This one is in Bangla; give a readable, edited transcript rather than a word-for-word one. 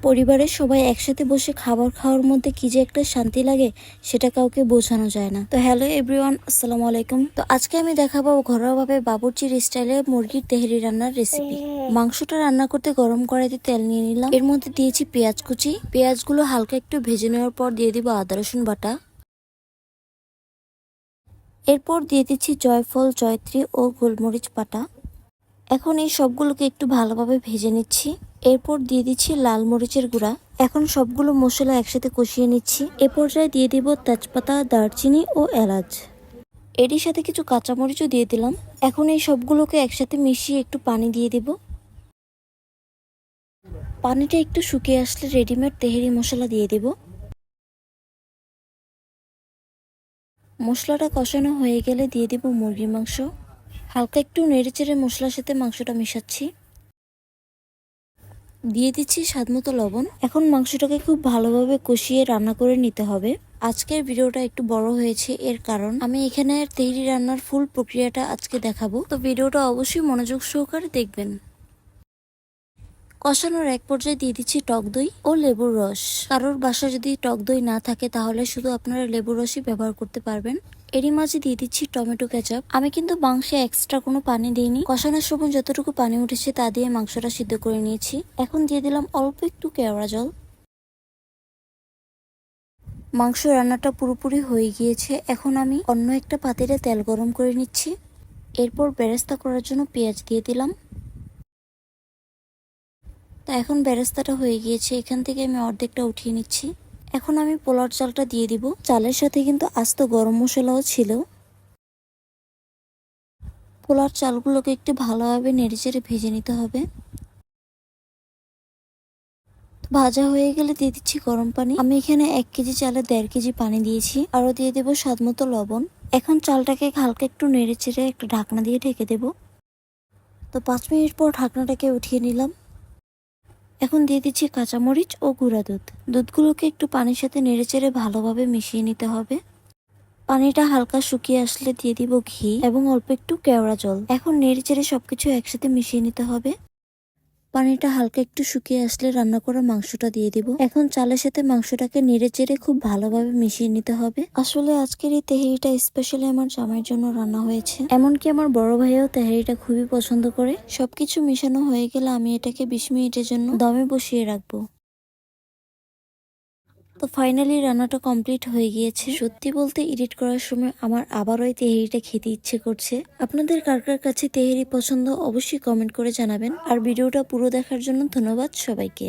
পরিবারের সবাই একসাথে বসে খাবার খাওয়ার মধ্যে কি যে একটা শান্তি লাগে সেটা কাউকে বোঝানো যায় না। তো হ্যালো এভরিওয়ান, আসসালামু আলাইকুম। তো আজকে আমি দেখাবো ঘরোয়াভাবে বাবুর্চির স্টাইলে মুরগির তেহারি রান্নার রেসিপি। মাংসটা রান্না করতে গরম কড়াইতে তেল নিয়ে নিলাম। এর মধ্যে দিয়েছি পেঁয়াজ কুচি। পেঁয়াজগুলো হালকা একটু ভেজে নেওয়ার পর দিয়ে দিব আদা রসুন বাটা। এরপর দিয়ে দিচ্ছি জয়ফল, জয়ত্রী ও গোলমরিচ বাটা। এখন এই সবগুলোকে একটু ভালোভাবে ভেজে নিচ্ছি। এরপর দিয়ে দিচ্ছি লাল মরিচের গুঁড়া। এখন সবগুলো মশলা একসাথে কষিয়ে নিচ্ছি। এ পর্যায়ে দিয়ে দিব তেজপাতা, দারচিনি ও এলাচ। এরই সাথে কিছু কাঁচামরিচও দিয়ে দিলাম। এখন এই সবগুলোকে একসাথে মিশিয়ে একটু পানি দিয়ে দিব। পানিটা একটু শুকিয়ে আসলে রেডিমেড তেহারি মশলা দিয়ে দিব। মশলাটা কষানো হয়ে গেলে দিয়ে দিব মুরগির মাংস। হালকা একটু নেড়েচেড়ে মশলার সাথে মাংসটা মেশাচ্ছি। দিয়ে দিচ্ছি স্বাদমতো লবণ। এখন মাংসটাকে খুব ভালোভাবে কষিয়ে রান্না করে নিতে হবে। আজকের ভিডিওটা একটু বড় হয়েছে, এর কারণ আমি এখানে তেহারি রান্নার ফুল প্রক্রিয়াটা আজকে দেখাবো। তো ভিডিওটা অবশ্যই মনোযোগ সহকারে দেখবেন। কষানোর এক পর্যায়ে দিয়ে দিচ্ছি টক দই ও লেবুর রস। কারোর বাসায় যদি টক দই না থাকে তাহলে শুধু আপনারা লেবুর রসই ব্যবহার করতে পারবেন। এরই মাঝে দিয়ে দিচ্ছি টমেটো কেচাপ। আমি কিন্তু মাংসে এক্সট্রা কোনো পানি দিইনি। কষানোর সময় যতটুকু পানি উঠেছে তা দিয়ে মাংসটা সিদ্ধ করে নিয়েছি। এখন দিয়ে দিলাম অল্প একটু কেওড়া জল। মাংস রান্নাটা পুরোপুরি হয়ে গিয়েছে। এখন আমি অন্য একটা পাতিলে তেল গরম করে নিচ্ছি। এরপর বেরেস্তা করার জন্য পেঁয়াজ দিয়ে দিলাম। তা এখন বেরেস্তাটা হয়ে গিয়েছে, এখান থেকে আমি অর্ধেকটা উঠিয়ে নিচ্ছি। এখন আমি পোলার চালটা দিয়ে দিব। চালের সাথে কিন্তু আস্ত গরম মশলাও ছিল। পোলার চালগুলোকে একটু ভালোভাবে নেড়েচেড়ে ভেজে নিতে হবে। ভাজা হয়ে গেলে দিয়ে দিচ্ছি গরম পানি। আমি এখানে 1 কেজি চালে 1.5 কেজি পানি দিয়েছি। আরো দিয়ে দেবো স্বাদমতো লবণ। এখন চালটাকে হালকা একটু নেড়েচেড়ে একটা ঢাকনা দিয়ে ঢেকে দেব। তো 5 মিনিট পর ঢাকনাটাকে উঠিয়ে নিলাম। এখন দিয়ে দিচ্ছি কাঁচামরিচ ও গুঁড়া দুধ। দুধগুলোকে একটু পানির সাথে নেড়েচেড়ে ভালোভাবে মিশিয়ে নিতে হবে। পানিটা হালকা শুকিয়ে আসলে দিয়ে দিব ঘি এবং অল্প একটু কেওড়া জল। এখন নেড়েচেড়ে সবকিছু একসাথে মিশিয়ে নিতে হবে। পানিটা হালকা একটু শুকিয়ে আসলে রান্না করা মাংসটা দিয়ে দিব। এখন চালের সাথে মাংসটাকে নেড়েচেড়ে খুব ভালোভাবে মিশিয়ে নিতে হবে। আসলে আজকের এই তেহারিটা স্পেশালি আমার জামাইয়ের জন্য রান্না হয়েছে। এমনকি আমার বড় ভাইও তেহারিটা খুবই পছন্দ করে। সবকিছু মেশানো হয়ে গেলে আমি এটাকে 20 মিনিটের জন্য দমে বসিয়ে রাখবো। তো ফাইনালি রান্নাটা কমপ্লিট হয়ে গিয়েছে। সত্যি বলতে এডিট করার সময় আমার আবারও এই তেহারিটা খেতে ইচ্ছে করছে। আপনাদের কার কার কাছে তেহারি পছন্দ অবশ্যই কমেন্ট করে জানাবেন। আর ভিডিওটা পুরো দেখার জন্য ধন্যবাদ সবাইকে।